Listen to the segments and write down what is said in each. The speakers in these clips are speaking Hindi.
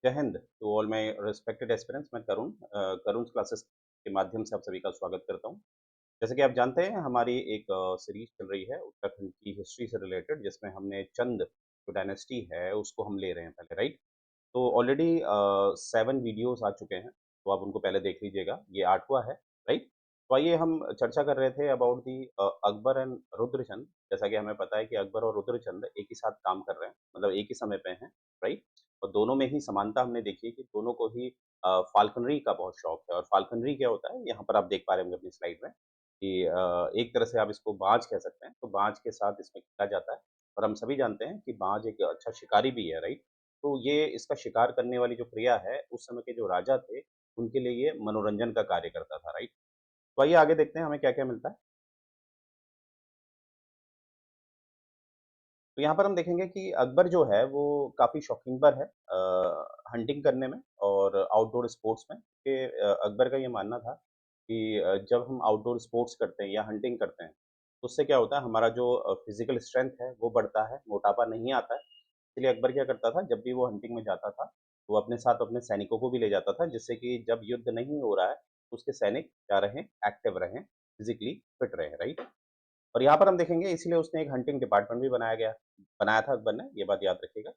जय Hind to all my respected aspirants. मैं करुण क्लासेस के माध्यम से आप सभी का स्वागत करता हूं। जैसे कि आप जानते हैं, हमारी एक सीरीज चल रही है उत्तराखंड की हिस्ट्री से रिलेटेड, जिसमें हमने चंद जो डायनेस्टी है उसको हम ले रहे हैं पहले, राइट। तो ऑलरेडी 7 वीडियोज़ आ चुके हैं, तो आप उनको पहले देख लीजिएगा। ये 8वां है, राइट? तो आइए हम चर्चा कर रहे थे about the Akbar and Rudrachand. जैसा कि हमें पता है कि अकबर और रुद्रचंद एक ही साथ काम कर रहे हैं, मतलब एक ही समय पे हैं, राइट? और दोनों में ही समानता हमने देखी है कि दोनों को ही फाल्कनरी का बहुत शौक है। और फाल्कनरी क्या होता है, यहाँ पर आप देख पा रहे होंगे अपनी स्लाइड में कि एक तरह से आप इसको बाज कह सकते हैं। तो बाज के साथ इसमें खेला जाता है और हम सभी जानते हैं कि बाज एक अच्छा शिकारी भी है, राइट? तो ये इसका शिकार करने वाली जो क्रिया है, उस समय के जो राजा थे, उनके लिए ये मनोरंजन का कार्य करता था, राइट? तो आइए आगे देखते हैं हमें क्या-क्या मिलता है। तो यहाँ पर हम देखेंगे कि अकबर जो है वो काफ़ी शौकीन है हंटिंग करने में और आउटडोर स्पोर्ट्स में। कि अकबर का ये मानना था कि जब हम आउटडोर स्पोर्ट्स करते हैं या हंटिंग करते हैं, तो उससे क्या होता है, हमारा जो फिज़िकल स्ट्रेंथ है वो बढ़ता है, मोटापा नहीं आता है। इसलिए अकबर क्या करता था, जब भी वो हंटिंग में जाता था, तो वो अपने साथ अपने सैनिकों को भी ले जाता था, जिससे कि जब युद्ध नहीं हो रहा है, तो उसके सैनिक क्या रहें, एक्टिव रहें, फिज़िकली फिट रहें, राइट? और यहाँ पर हम देखेंगे, इसीलिए उसने एक हंटिंग डिपार्टमेंट भी बनाया था अकबर ने, ये बात याद रखिएगा।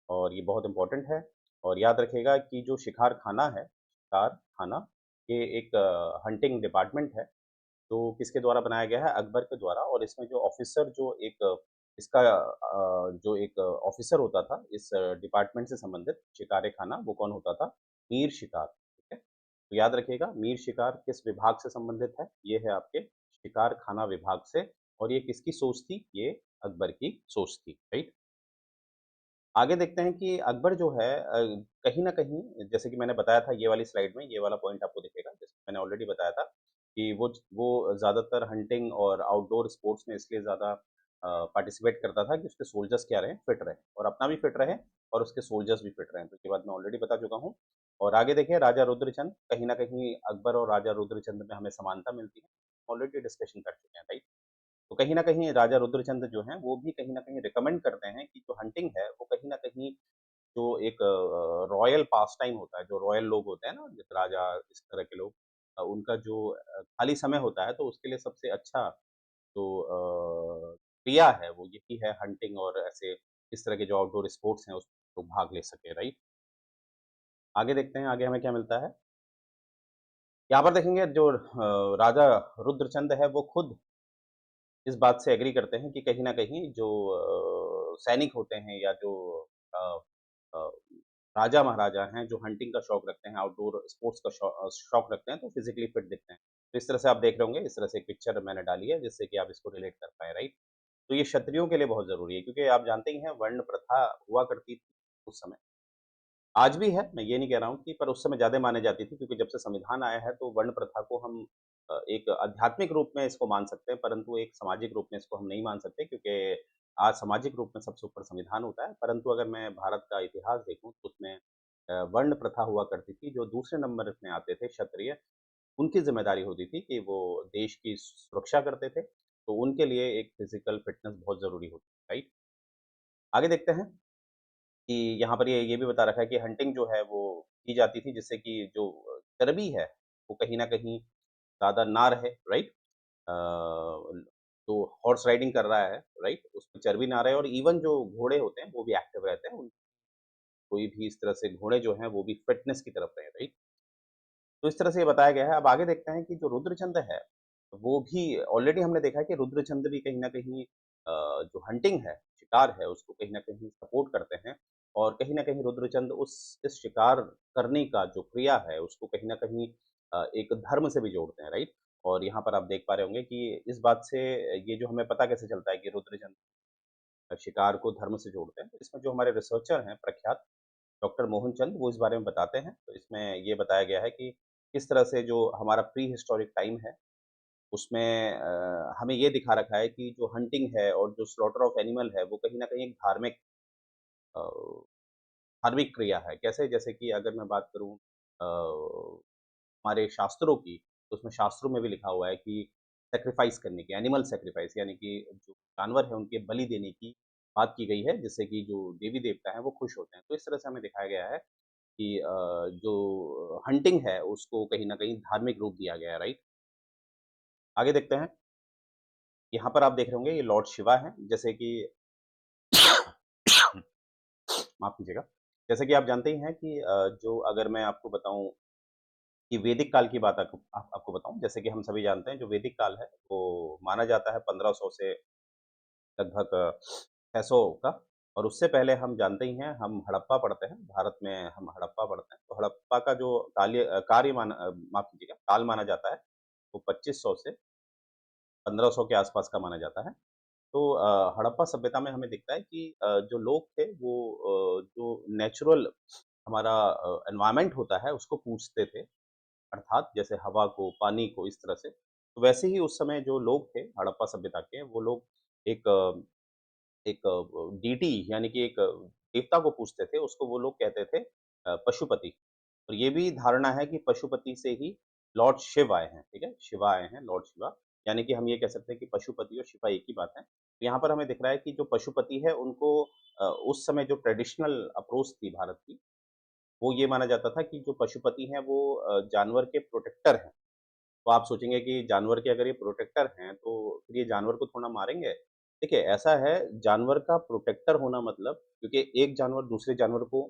और ये बहुत इम्पोर्टेंट है। और याद रखिएगा कि जो शिकार खाना है, शिकार खाना, ये एक हंटिंग डिपार्टमेंट है, जो किसके द्वारा बनाया गया है? अकबर के द्वारा। और इसमें जो ऑफ़िसर जो एक इसका जो एक ऑफ़िसर होता था इस डिपार्टमेंट से संबंधित शिकार-ए खाना, वो कौन होता था? मीर शिकार, ठीक है? तो याद रखिएगा, मीर शिकार किस विभाग से संबंधित है? ये है आपके शिकार खाना विभाग से। और ये किसकी सोच थी? ये अकबर की सोच थी, राइट? आगे देखते हैं कि अकबर जो है कहीं न कहीं, जैसे कि मैंने बताया था ये वाली स्लाइड में, ये वाला पॉइंट आपको दिखेगा, जैसे मैंने ऑलरेडी बताया था कि वो ज़्यादातर हंटिंग और आउटडोर स्पोर्ट्स में इसलिए ज़्यादा पार्टिसिपेट करता था कि उसके सोल्जर्स क्या रहें, फिट रहें और अपना भी फिट रहे और उसके सोल्जर्स भी फिट रहें। तो ये बात मैं ऑलरेडी बता चुका हूँ। और आगे देखिए, राजा रुद्रचंद, कहीं न कहीं अकबर और राजा रुद्रचंद में हमें समानता मिलती है। ऑलरेडी डिस्कशन कर चुके हैं, राइट? तो कहीं न कहीं राजा रुद्रचंद जो हैं, वो भी कहीं न कहीं रिकमेंड करते हैं कि जो हंटिंग है, वो कहीं न कहीं जो एक रॉयल पास टाइम होता है, जो रॉयल लोग होते हैं ना, जैसे राजा, इस तरह के लोग, उनका जो खाली समय होता है, तो उसके लिए सबसे अच्छा जो क्रिया है, वो यही है हंटिंग। और ऐसे इस तरह के जो आउटडोर स्पोर्ट्स हैं, उसमें लोग भाग ले सकें, राइट? आगे देखते हैं, आगे हमें क्या मिलता है। यहाँ पर देखेंगे, जो राजा रुद्रचंद है, वो खुद इस बात से एग्री करते हैं कि कहीं न कहीं जो सैनिक होते हैं या जो अ अ, राजा-महाराजा हैं, जो हंटिंग का शौक रखते हैं, आउटडोर स्पोर्ट्स का शौक रखते हैं, तो फिज़िकली फिट दिखते हैं। तो इस तरह से आप देख रहे होंगे, इस तरह से एक पिक्चर मैंने डाली है, जिससे कि आप इसको रिलेट कर पाएँ, राइट? तो ये क्षत्रियों के लिए बहुत ज़रूरी है, क्योंकि आप जानते ही हैं, वर्ण प्रथा हुआ करती थी उस समय। आज भी है, मैं ये नहीं कह रहा हूँ कि, पर उस समय ज़्यादा मानी जाती थी, क्योंकि जब से संविधान आया है, तो वर्ण प्रथा को हम एक आध्यात्मिक रूप में इसको मान सकते हैं, परंतु एक सामाजिक रूप में इसको हम नहीं मान सकते, क्योंकि आज सामाजिक रूप में सबसे ऊपर संविधान होता है। परंतु अगर मैं भारत का इतिहास देखूँ, तो उसमें वर्ण प्रथा हुआ करती थी। जो दूसरे नंबर में आते थे क्षत्रिय, उनकी ज़िम्मेदारी होती थी कि वो देश की सुरक्षा करते थे, तो उनके लिए एक फिज़िकल फ़िटनेस बहुत ज़रूरी होती है, राइट? आगे देखते हैं कि यहाँ पर ये भी बता रखा है कि हंटिंग जो है वो की जाती थी, जिससे कि जो चर्बी है, वो कहीं न कहीं ज़्यादा ना रहे, राइट? जो हॉर्स राइडिंग कर रहा है, राइट? उसमें चर्बी ना रहे और इवन जो घोड़े होते हैं, वो भी एक्टिव रहते हैं। उन कोई भी इस तरह से घोड़े जो हैं, वो भी फिटनेस की तरफ रहे, राइट? तो इस तरह से ये बताया गया है। अब आगे देखते हैं कि जो रुद्रचंद है, वो भी ऑलरेडी हमने देखा है कि रुद्रचंद भी कहीं न कहीं जो हंटिंग है, शिकार है, उसको कहीं न कहीं सपोर्ट करते हैं। और कहीं न कहीं रुद्रचंद उस इस शिकार करने का जो क्रिया है, उसको कहीं न कहीं एक धर्म से भी जोड़ते हैं, राइट? और यहाँ पर आप देख पा रहे होंगे कि इस बात से ये जो हमें पता कैसे चलता है कि रुद्रचंद शिकार को धर्म से जोड़ते हैं। तो इसमें जो हमारे रिसर्चर हैं प्रख्यात, डॉक्टर मोहन चंद, वो इस बारे में बताते हैं। तो इसमें ये बताया गया है कि किस तरह से जो हमारा प्री हिस्टोरिक टाइम है, उसमें हमें ये दिखा रखा है कि जो हंटिंग है और जो स्लॉटर ऑफ एनिमल है, वो कहीं न कहीं एक अ, धार्मिक क्रिया है। कैसे? जैसे कि अगर मैं बात करूँ हमारे शास्त्रों की, तो उसमें शास्त्रों में भी लिखा हुआ है कि सैक्रिफाइस करने की, एनिमल सैक्रिफाइस, यानी कि जो जानवर है, उनके बलि देने की बात की गई है, जिससे कि जो देवी-देवता हैं, वो खुश होते हैं। तो इस तरह से हमें दिखाया गया है कि जो हंटिंग है उसको कहीं न कहीं धार्मिक रूप दिया गया है, राइट? आगे देखते हैं, यहाँ पर आप देख रहे होंगे ये लॉर्ड शिवा हैं, जैसे कि माफ़ कीजिएगा। जैसे कि आप जानते ही हैं कि जो अगर मैं आपको बताऊँ कि वैदिक काल की बात आपको बताऊँ, जैसे कि हम सभी जानते हैं जो वैदिक काल है, वो माना जाता है 1500 से लगभग 600 का। और उससे पहले हम जानते ही हैं, हम हड़प्पा पढ़ते हैं, भारत में हम हड़प्पा पढ़ते हैं। तो हड़प्पा का जो कार्य माफ़ कीजिएगा, काल माना जाता है, वो 2500 से 1500 के आसपास का माना जाता है। तो हड़प्पा सभ्यता में हमें दिखता है कि जो लोग थे वो जो नेचुरल हमारा एनवायरनमेंट होता है उसको पूजते थे, अर्थात जैसे हवा को, पानी को इस तरह से। तो वैसे ही उस समय जो लोग थे हड़प्पा सभ्यता के वो लोग एक एक डीटी यानी कि एक देवता को पूजते थे, उसको वो लोग कहते थे पशुपति। और ये भी धारणा है कि पशुपति से ही लॉर्ड शिव आए हैं, ठीक है? शिवा आए हैं, लॉर्ड शिवा। यानी कि हम ये कह सकते हैं कि पशुपति और शिवा एक ही बात है। तो यहाँ पर हमें दिख रहा है कि जो पशुपति है उनको उस समय जो ट्रेडिशनल अप्रोच थी भारत की, वो ये माना जाता था कि जो पशुपति हैं वो जानवर के प्रोटेक्टर हैं। तो आप सोचेंगे कि जानवर के अगर ये प्रोटेक्टर हैं, तो फिर ये जानवर को थोड़ा मारेंगे? देखिए, ऐसा है जानवर का प्रोटेक्टर होना मतलब क्योंकि एक जानवर दूसरे जानवर को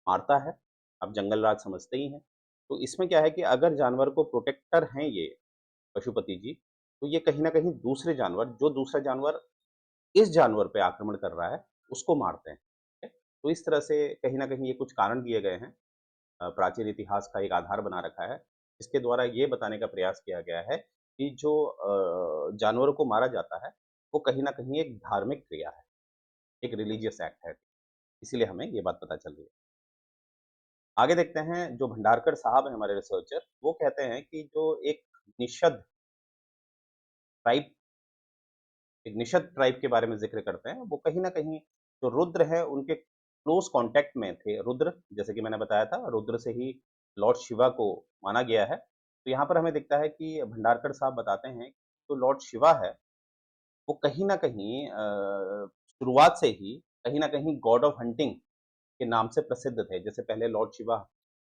मारता है, आप जंगल राज समझते ही हैं। तो इसमें क्या है कि अगर जानवर को प्रोटेक्टर हैं ये पशुपति जी, तो ये कहीं न कहीं दूसरे जानवर जो दूसरा जानवर इस जानवर पे आक्रमण कर रहा है, उसको मारते हैं। ठीक है? तो इस तरह से कहीं न कहीं ये कुछ कारण दिए गए हैं। प्राचीन इतिहास का एक आधार बना रखा है। इसके द्वारा ये बताने का प्रयास किया गया है कि जो जानवरों को मारा जाता है, वो कहीं न कहीं एक धार्मिक क्रिया है, एक रिलीजियस एक्ट है। इसीलिए हमें ये बात पता चल रही है। आगे देखते हैं जो भंडारकर साहब हैं हमारे रिसर्चर, वो कहते हैं कि जो निषद ट्राइब एक निषद ट्राइब के बारे में ज़िक्र करते हैं, वो कहीं न कहीं जो रुद्र है उनके क्लोज़ कॉन्टैक्ट में थे। रुद्र जैसे कि मैंने बताया था, रुद्र से ही लॉर्ड शिवा को माना गया है। तो यहाँ पर हमें दिखता है कि भंडारकर साहब बताते हैं, तो लॉर्ड शिवा है, वो कहीं न कहीं शुरुआत से ही कहीं न कहीं गॉड ऑफ हंटिंग के नाम से प्रसिद्ध थे। जैसे पहले लॉर्ड शिवा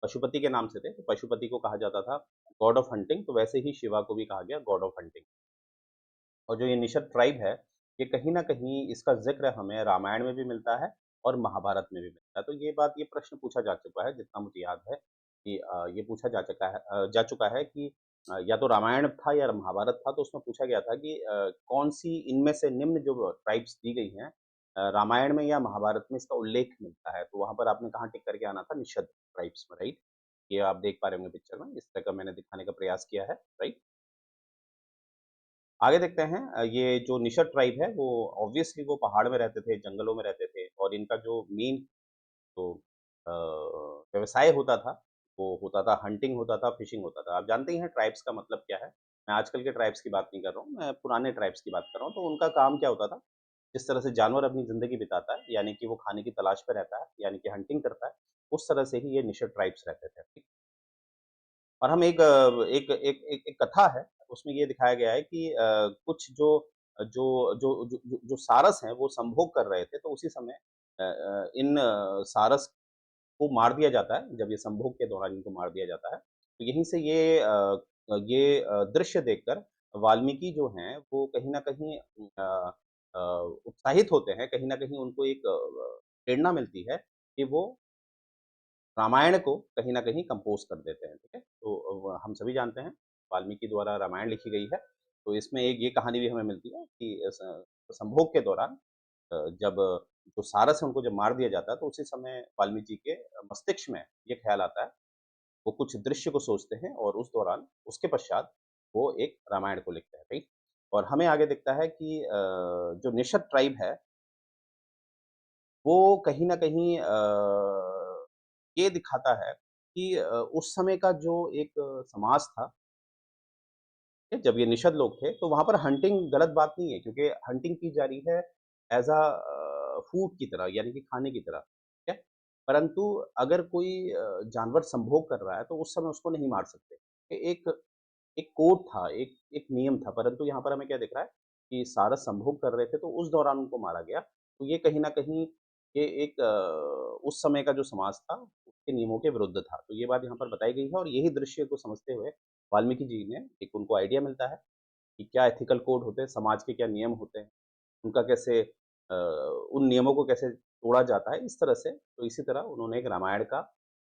पशुपति के नाम से थे, तो पशुपति को कहा जाता था गॉड ऑफ हंटिंग, तो वैसे ही शिवा को भी कहा गया गॉड ऑफ हंटिंग। और जो ये निषद ट्राइब है, ये कहीं न कहीं इसका ज़िक्र हमें रामायण में भी मिलता है और महाभारत में भी मिलता है। तो ये प्रश्न पूछा जा चुका है, जितना मुझे याद है कि ये पूछा जा चुका है कि या तो रामायण था या महाभारत था, तो उसमें पूछा गया था कि कौन-सी इनमें से निम्न जो ट्राइब्स दी गई हैं रामायण में या महाभारत में इसका उल्लेख मिलता है। तो वहाँ पर आपने कहाँ टिक करके आना था? निषद ट्राइब्स में, राइट? ये आप देख पा रहे होंगे पिक्चर में, इस तरह का मैंने दिखाने का प्रयास किया है, राइट? आगे देखते हैं ये जो निषद ट्राइब है वो ऑब्वियसली वो पहाड़ में रहते थे, जंगलों में रहते थे और इनका जो मेन जो अ, व्यवसाय होता था, वो होता था हंटिंग होता था, फिशिंग होता था। आप जानते ही हैं ट्राइब्स का मतलब क्या है। मैं आजकल के ट्राइब्स की बात नहीं कर रहा हूँ, मैं पुराने ट्राइब्स की बात कर रहा हूँ। तो उनका काम क्या होता था, जिस तरह से जानवर अपनी ज़िंदगी बिताता है, यानी कि वो खाने की तलाश पे रहता है, यानी कि हंटिंग करता है, उस तरह से ही ये निषद ट्राइब्स रहते थे। और हम एक कथा है, उसमें ये दिखाया गया है कि कुछ जो सारस हैं, वो संभोग कर रहे थे, तो उसी समय इन सारस को मार दिया जाता है, जब ये संभोग के दौरान इनको मार दिया जाता है। तो यहीं से ये दृश्य देखकर वाल्मीकि जो हैं, वो कहीं न कहीं अ, उत्साहित होते हैं, कहीं न कहीं उनको एक प्रेरणा मिलती है कि वो रामायण को कहीं न कहीं कंपोज़ कर देते हैं, ठीक है? तो हम सभी जानते हैं वाल्मीकि द्वारा रामायण लिखी गई है, तो इसमें एक ये कहानी भी हमें मिलती है कि संभोग के दौरान जब जो सारस है उनको जब मार दिया जाता है, तो उसी समय वाल्मीकि के मस्तिष्क में ये ख़्याल आता है, वो कुछ दृश्य को सोचते हैं और उस दौरान उसके पश्चात वो एक रामायण को लिखते हैं, राइट? और हमें आगे दिखता है कि जो निषद ट्राइब है, वो कहीं न कहीं ये दिखाता है कि उस समय का जो एक समाज था, जब ये निषद लोग थे, तो वहाँ पर हंटिंग गलत बात नहीं है क्योंकि हंटिंग की जा रही है एज़ फूड की तरह यानी कि खाने की तरह, ठीक है? परंतु अगर कोई जानवर संभोग कर रहा है, तो उस समय उसको नहीं मार सकते। एक एक कोड था, एक एक नियम था, परंतु यहाँ पर हमें क्या दिख रहा है कि सारस संभोग कर रहे थे, तो उस दौरान उनको मारा गया। तो ये कहीं न कहीं ये एक उस समय का जो समाज था, के नियमों के विरुद्ध था। तो ये बात यहाँ पर बताई गई है और यही दृश्य को समझते हुए वाल्मीकि जी ने एक उनको आइडिया मिलता है कि क्या एथिकल कोड होते हैं, समाज के क्या नियम होते हैं, उनका कैसे उन नियमों को कैसे तोड़ा जाता है, इस तरह से। तो इसी तरह उन्होंने एक रामायण का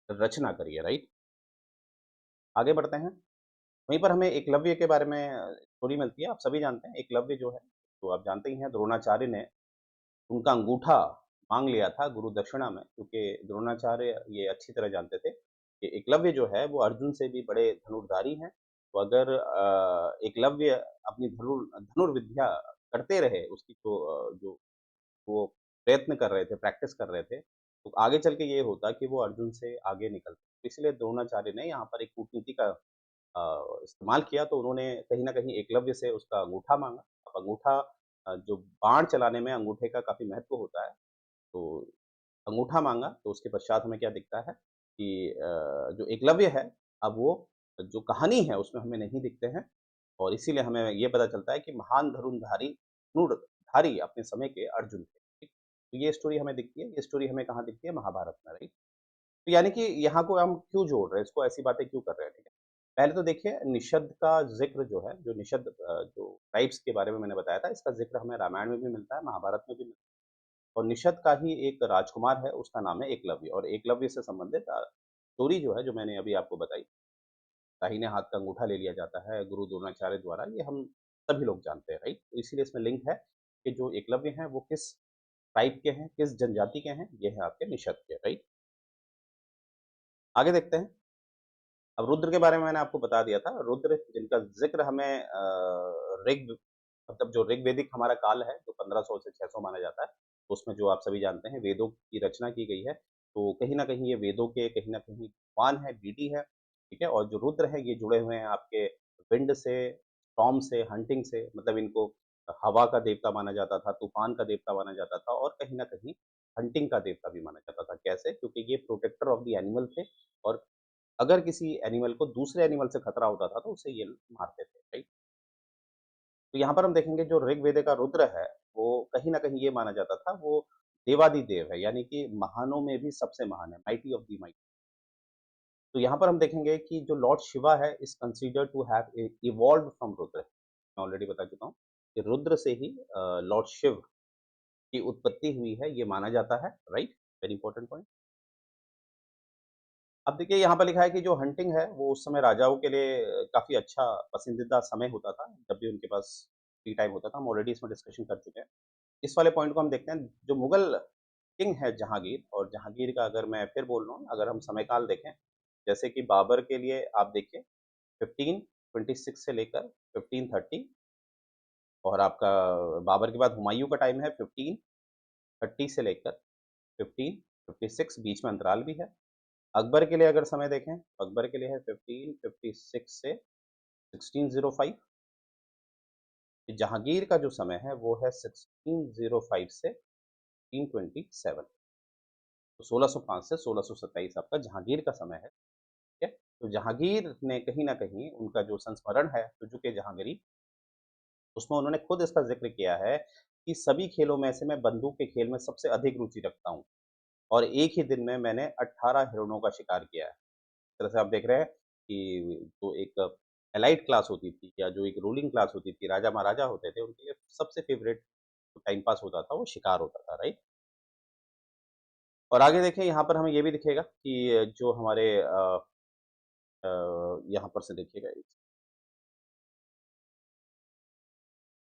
रचना करी है, राइट? आगे बढ़ते हैं। वहीं पर हमें एकलव्य के बारे में स्टोरी मिलती है। आप सभी जानते हैं एकलव्य जो है, तो आप जानते ही हैं द्रोणाचार्य ने उनका अंगूठा माँग लिया था गुरु दक्षिणा में, क्योंकि द्रोणाचार्य ये अच्छी तरह जानते थे कि एकलव्य जो है वो अर्जुन से भी बड़े धनुर्धारी हैं। तो अगर एकलव्य अपनी धनुर्विद्या करते रहे, उसकी जो वो प्रयत्न कर रहे थे, प्रैक्टिस कर रहे थे, तो आगे चल के ये होता कि वो अर्जुन से आगे निकलते। तो इसलिए द्रोणाचार्य ने यहाँ पर एक कूटनीति का इस्तेमाल किया, तो उन्होंने कहीं न कहीं एकलव्य से उसका अंगूठा माँगा। अब अंगूठा जो बाण चलाने में अंगूठे का काफ़ी महत्व होता है, तो अंगूठा माँगा, तो उसके पश्चात हमें क्या दिखता है कि जो एकलव्य है, अब वो जो कहानी है उसमें हमें नहीं दिखते हैं और इसीलिए हमें ये पता चलता है कि महान धनुर्धारी अपने समय के अर्जुन थे, ठीक? तो ये स्टोरी हमें दिखती है, ये स्टोरी हमें कहाँ दिखती है? महाभारत में, राइट? तो यानी कि यहाँ को हम क्यों जोड़ रहे हैं, इसको ऐसी बातें क्यों कर रहे हैं, ठीक है? पहले तो देखिए निषद का ज़िक्र जो है, जो निषद जो ट्राइब्स के बारे में मैंने बताया था, इसका ज़िक्र हमें रामायण में भी मिलता है, महाभारत में भी मिलता है और निषद का ही एक राजकुमार है, उसका नाम है एकलव्य और एकलव्य से संबंधित स्टोरी जो है, जो मैंने अभी आपको बताई, दाहिने हाथ का अंगूठा ले लिया जाता है गुरु द्रोणाचार्य द्वारा, ये हम सभी लोग जानते हैं, राइट? तो इसीलिए इसमें लिंक है कि जो एकलव्य हैं, वो किस टाइप के हैं, किस जनजाति के हैं, ये है आपके निषद के, राइट? आगे देखते हैं। अब रुद्र के बारे में मैंने आपको बता दिया था। रुद्र जिनका ज़िक्र हमें ऋग मतलब जो ऋग्वेदिक हमारा काल है, जो 1500 से 600 माना जाता है, तो उसमें जो आप सभी जानते हैं वेदों की रचना की गई है। तो कहीं न कहीं ये वेदों के कहीं न कहीं भगवान है, डीडी है, ठीक है? और जो रुद्र हैं ये जुड़े हुए हैं आपके विंड से, स्टॉर्म से, हंटिंग से मतलब इनको हवा का देवता माना जाता था, तूफ़ान का देवता माना जाता था और कहीं न कहीं हंटिंग का देवता भी माना जाता था। कैसे? क्योंकि ये प्रोटेक्टर ऑफ द एनिमल थे और अगर किसी एनिमल को दूसरे एनिमल से खतरा होता था, तो उसे ये मारते थे, राइट? तो यहाँ पर हम देखेंगे जो ऋग्वेद का रुद्र है, वो कहीं न कहीं ये माना जाता था, वो देवाधिदेव है, यानी कि महानों में भी सबसे महान है, माइटी ऑफ द माइटी। तो यहाँ पर हम देखेंगे कि जो लॉर्ड शिवा है is considered to have evolved from Rudra. मैं ऑलरेडी बता चुका हूँ कि रुद्र से ही लॉर्ड शिव की उत्पत्ति हुई है, ये माना जाता है, राइट? Very important point. अब देखिए यहाँ पर लिखा है कि जो हंटिंग है वो उस समय राजाओं के लिए काफ़ी अच्छा पसंदीदा समय होता था, जब भी उनके पास फ्री टाइम होता था। हम ऑलरेडी इसमें डिस्कशन कर चुके हैं। इस वाले पॉइंट को हम देखते हैं, जो मुगल किंग है जहाँगीर और जहाँगीर का अगर मैं फिर बोल रहा हूँ, अगर हम समयकाल देखें, जैसे कि बाबर के लिए आप देखिए 1526 से लेकर 1530 और आपका बाबर के बाद हुमायूँ का टाइम है 1530 से लेकर 1556 बीच में अंतराल भी है। अकबर के लिए अगर समय देखें, तो अकबर के लिए है 1556 से 1605। जहांगीर का जो समय है वो है 1605 से 1627। तो 1605 से 1627 आपका जहांगीर का समय है, ठीक है? तो जहांगीर ने कहीं न कहीं उनका जो संस्मरण है तुझुक जहांगीरी, उसमें उन्होंने खुद इसका ज़िक्र किया है कि सभी खेलों में से मैं बंदूक के खेल में सबसे अधिक रुचि रखता हूँ और एक ही दिन में मैंने 18 हिरणों का शिकार किया है। इस तरह से आप देख रहे हैं कि जो एक एलाइट क्लास होती थी या जो एक रूलिंग क्लास होती थी, राजा-महाराजा होते थे, उनके लिए सबसे फ़ेवरेट टाइम पास होता था, वो शिकार होता था, राइट? और आगे देखें यहाँ पर हमें ये भी दिखेगा कि जो हमारे यहाँ पर से देखिएगा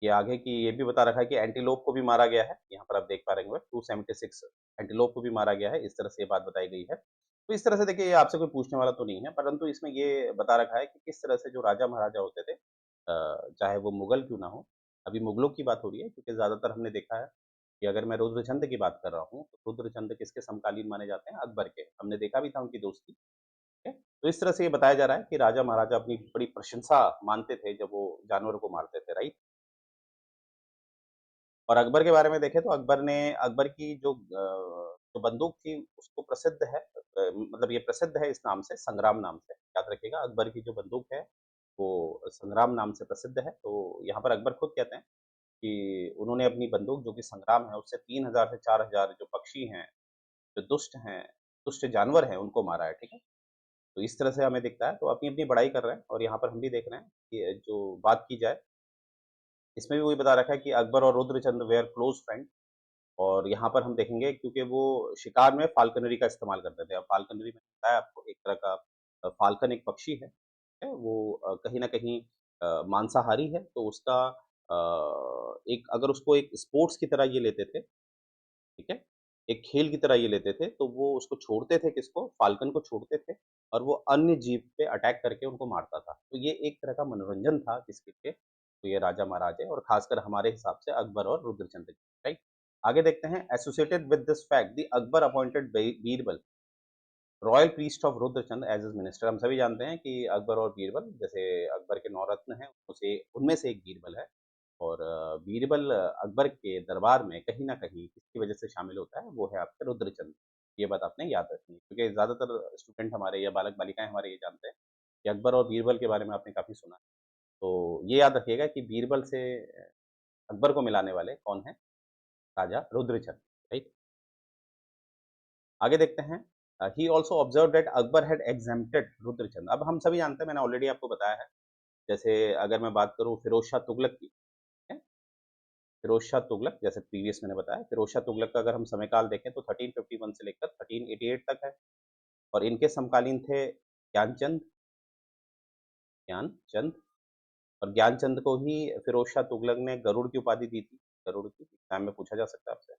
ये आगे की ये भी बता रखा है कि एंटीलोप को भी मारा गया है, यहाँ पर आप देख पा रहे होंगे 276 एंटीलोप को भी मारा गया है, इस तरह से ये बात बताई गई है। तो इस तरह से देखिए ये आपसे कोई पूछने वाला तो नहीं है, परंतु इसमें ये बता रखा है कि किस तरह से जो राजा-महाराजा होते थे चाहे वो मुगल क्यों ना हो, अभी मुगलों की बात हो रही है क्योंकि ज़्यादातर हमने देखा है कि अगर मैं रुद्रचंद की बात कर रहा हूँ, तो रुद्रचंद किसके समकालीन माने जाते हैं? अकबर के। हमने देखा भी था उनकी दोस्ती, ठीक है? तो इस तरह से ये बताया जा रहा है कि राजा-महाराजा अपनी बड़ी प्रशंसा मानते थे जब वो जानवरों को मारते थे, राइट? और अकबर के बारे में देखें तो अकबर की जो बंदूक थी उसको प्रसिद्ध है मतलब ये प्रसिद्ध है इस नाम से संग्राम नाम से, याद रखिएगा अकबर की जो बंदूक है वो संग्राम नाम से प्रसिद्ध है। तो यहाँ पर अकबर खुद कहते हैं कि उन्होंने अपनी बंदूक जो कि संग्राम है उससे 3000 से 4000 जो पक्षी हैं, जो दुष्ट हैं दुष्ट जानवर हैं उनको मारा है, ठीक है? तो इस तरह से हमें दिखता है, तो अपनी-अपनी बड़ाई कर रहे हैं और यहाँ पर हम भी देख रहे हैं कि जो बात की जाए, इसमें भी वही बता रखा है कि अकबर और रुद्रचंद वेयर क्लोज़ फ्रेंड और यहाँ पर हम देखेंगे क्योंकि वो शिकार में फ़ाल्कनरी का इस्तेमाल करते थे। अब फ़ाल्कनरी मैंने बताया आपको एक तरह का फ़ाल्कन एक पक्षी है? वो कहीं न कहीं मांसाहारी है, तो उसका एक अगर उसको एक स्पोर्ट्स की तरह ये लेते थे, ठीक है? एक खेल की तरह ये लेते थे, तो वो उसको छोड़ते थे किसको? फ़ाल्कन को छोड़ते थे और वो अन्य जीव पे अटैक करके उनको मारता था। तो ये एक तरह का मनोरंजन था किसके लिए? तो ये राजा-महाराजे और ख़ासकर हमारे हिसाब से अकबर और रुद्रचंद्र जी, राइट? आगे देखते हैं associated with this fact the Akbar appointed Birbal royal priest of Rudrachand as his minister. हम सभी जानते हैं कि अकबर और बीरबल जैसे अकबर के 9 रत्न हैं, उसे उनमें से एक बीरबल है और बीरबल अकबर के दरबार में कहीं न कहीं किसकी वजह से शामिल होता है, वो है आपके रुद्रचंद। ये बात आपने याद रखनी है क्योंकि ज़्यादातर स्टूडेंट हमारे या बालक-बालिकाएँ हमारे ये जानते हैं कि अकबर और बीरबल के बारे में आपने काफ़ी सुना है। तो ये याद रखिएगा कि बीरबल से अकबर को मिलाने वाले कौन हैं? राजा रुद्रचंद, राइट? आगे देखते हैं ही also observed that Akbar had exempted Rudrachand. अब हम सभी जानते हैं मैंने ऑलरेडी आपको बताया है, जैसे अगर मैं बात करूँ फिरोज़ शाह तुगलक की, हैं? फिरोज़ शाह तुगलक जैसे प्रीवियस मैंने बताया, फिरोज़ शाह तुगलक का अगर हम समयकाल देखें तो 1351 से लेकर 1388 तक है और इनके समकालीन थे ज्ञानचंद और ज्ञानचंद को ही फिरोज़ शाह तुगलक ने गरुड़ की उपाधि दी थी, गरुड़ की एग्ज़ाम में पूछा जा सकता है आपसे।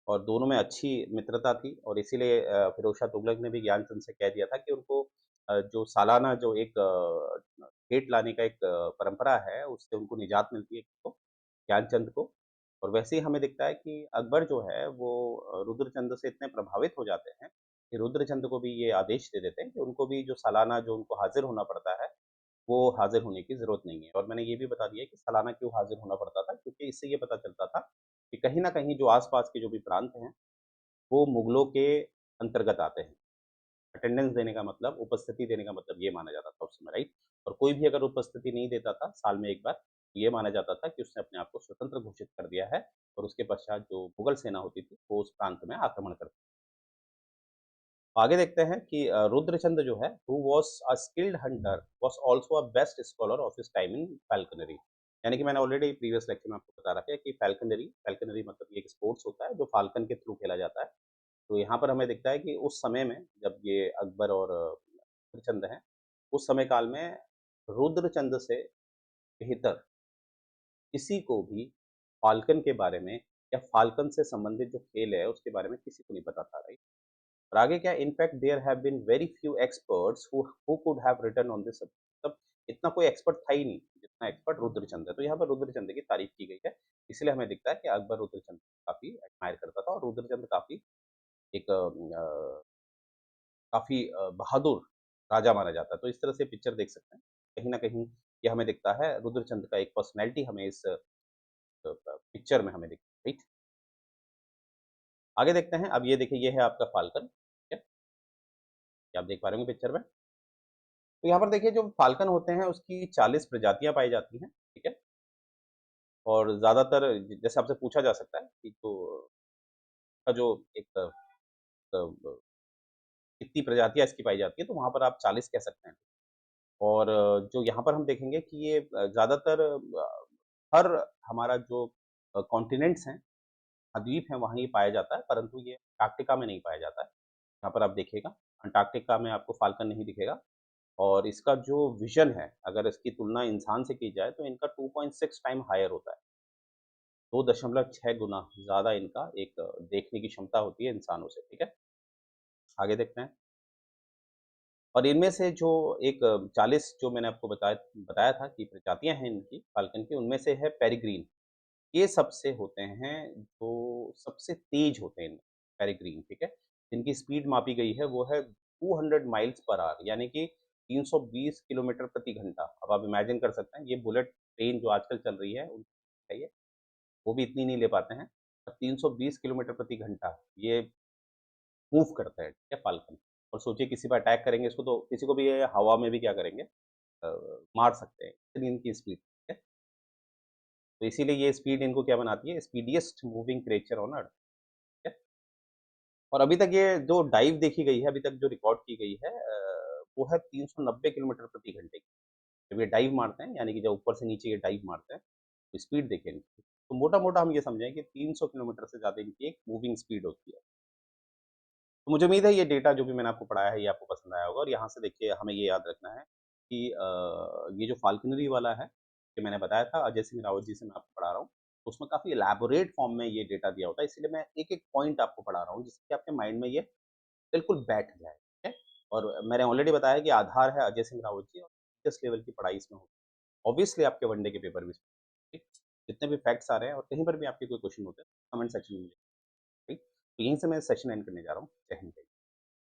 और दोनों में अच्छी मित्रता थी और इसीलिए फिरोज़ शाह तुगलक ने भी ज्ञानचंद से कह दिया था कि उनको जो सालाना जो एक भेंट लाने का एक परंपरा है, उससे उनको निजात मिलती है किसको? ज्ञानचंद को। और वैसे ही हमें दिखता है कि अकबर जो है वो रुद्रचंद से इतने प्रभावित हो जाते हैं, कि रुद्रचंद को भी ये आदेश दे देते हैं कि उनको भी जो सालाना जो उनको हाज़िर होना पड़ता है, वो हाज़िर होने की ज़रूरत नहीं है। और मैंने ये भी बता दिया कि सालाना क्यों हाज़िर होना पड़ता था, क्योंकि इससे ये पता चलता था कि कहीं न कहीं जो आस-पास के जो भी प्रांत हैं, वो मुगलों के अंतर्गत आते हैं। अटेंडेंस देने का मतलब, उपस्थिति देने का मतलब ये माना जाता था उस समय, राइट? और कोई भी अगर उपस्थिति नहीं देता था साल में 1 बार, ये माना जाता था कि उसने अपने आप को स्वतंत्र घोषित कर दिया है और उसके पश्चात जो मुगल सेना होती थी, वो उस प्रांत में आक्रमण करती। आगे देखते हैं कि रुद्रचंद जो है, who was a skilled hunter, was also a best scholar of his time in falconry. यानी कि मैंने ऑलरेडी प्रीवियस लेक्चर में आपको बता रखा है कि फाल्कनरी मतलब ये एक स्पोर्ट्स होता है, जो फाल्कन के थ्रू खेला जाता है। तो यहाँ पर हमें दिखता है कि उस समय में जब ये अकबर और रुद्रचंद हैं, उस समय काल में रुद्रचंद से बेहतर किसी को भी फाल्कन के बारे में या फाल्कन से संबंधित जो खेल है, उसके बारे में किसी को नहीं पता था, राइट? और आगे क्या in fact there have been very few experts who could have written on this subject. मतलब इतना कोई एक्सपर्ट था ही नहीं, जितना एक्सपर्ट रुद्रचंद है। तो यहाँ पर रुद्रचंद की तारीफ की गई है। इसलिए हमें दिखता है कि अकबर रुद्रचंद को काफ़ी एडमायर करता था और रुद्रचंद काफ़ी एक काफ़ी बहादुर राजा माना जाता है। तो इस तरह से पिक्चर देख सकते हैं। कहीं न कहीं ये हमें दिखता है रुद्रचंद का एक पर्सनैलिटी हमें इस पिक्चर में हमें दिखती है, राइट? आगे देखते हैं, अब ये देखिए ये है आपका फाल्कन, ठीक है? ये आप देख पा रहे होंगे पिक्चर में। तो यहाँ पर देखिए जो फाल्कन होते हैं उसकी 40 प्रजातियाँ पाई जाती हैं, ठीक है? और ज़्यादातर ज जैसे आपसे पूछा जा सकता है कि जो का जो एक कितनी प्रजातियाँ इसकी पाई जाती हैं, तो वहाँ पर आप 40 कह सकते हैं। और जो यहाँ पर हम देखेंगे कि ये ज़्यादातर हर हमारा जो कॉन्टिनेंट्स हैं, महाद्वीप हैं, वहाँ ये पाया जाता है, परंतु ये अंटार्कटिका में नहीं पाया जाता है। यहाँ पर आप देखिएगा, अंटार्कटिका में आपको फाल्कन नहीं दिखेगा। और इसका जो विज़न है, अगर इसकी तुलना इंसान से की जाए तो इनका 2.6 टाइम हायर होता है। 2.6 गुना ज़्यादा इनका एक देखने की क्षमता होती है इंसानों से, ठीक है? आगे देखते हैं और इनमें से जो एक 40 जो मैंने आपको बताया बताया था कि प्रजातियाँ हैं इनकी फ़ाल्कन की, उनमें से है पेरिग्रीन। ये सबसे होते हैं जो सबसे तेज़ होते हैं पेरिग्रीन, ठीक है? जिनकी स्पीड मापी गई है वो है 200 माइल्स पर ऑवर यानी कि 320 किलोमीटर प्रति घंटा। अब आप इमेजिन कर सकते हैं ये बुलेट ट्रेन जो आजकल चल रही है है ये, वो भी इतनी नहीं ले पाते हैं। और 320 किलोमीटर प्रति घंटा ये मूव करता है, ठीक है, फ़ाल्कन। और सोचिए किसी पे अटैक करेंगे इसको तो किसी को भी ये हवा में भी क्या करेंगे मार सकते हैं, इतनी इनकी स्पीड, ठीक है? तो इसीलिए ये स्पीड इनको क्या बनाती है स्पीडिएस्ट मूविंग क्रिएचर ऑन अर्थ, ठीक है? और अभी तक ये जो डाइव देखी गई है, अभी तक जो रिकॉर्ड की गई है वो है 390 किलोमीटर प्रति घंटे की। जब ये डाइव मारते हैं, यानी कि जब ऊपर से नीचे ये डाइव मारते हैं, तो स्पीड देखिए इनकी। तो मोटा-मोटा हम ये समझें कि 300 किलोमीटर से ज़्यादा इनकी एक मूविंग स्पीड होती है। तो मुझे उम्मीद है ये डेटा जो भी मैंने आपको पढ़ाया है, ये आपको पसंद आया होगा और यहाँ से देखिए हमें ये याद रखना है कि ये जो फाल्कनरी वाला है, कि मैंने बताया था अजय सिंह रावत जी से मैं आपको पढ़ा रहा हूँ, तो उसमें काफ़ी इलैबोरेट फॉर्म में ये डेटा दिया होता है, इसीलिए मैं एक-एक पॉइंट आपको पढ़ा रहा हूँ, जिससे कि आपके माइंड में ये बिल्कुल बैठ जाए, ठीक है? और मैंने ऑलरेडी बताया कि आधार है अजय सिंह रावत जी और किस लेवल की पढ़ाई इसमें होती है। ऑब्वियसली आपके वनडे के पेपर भी ठीक? जितने भी फैक्ट्स आ रहे हैं और कहीं पर भी आपके कोई क्वेश्चन होते हैं, कमेंट सेक्शन में लिखिए, ठीक? तो यहीं से मैं सेशन एंड करने जा रहा हूँ। जय हिंद।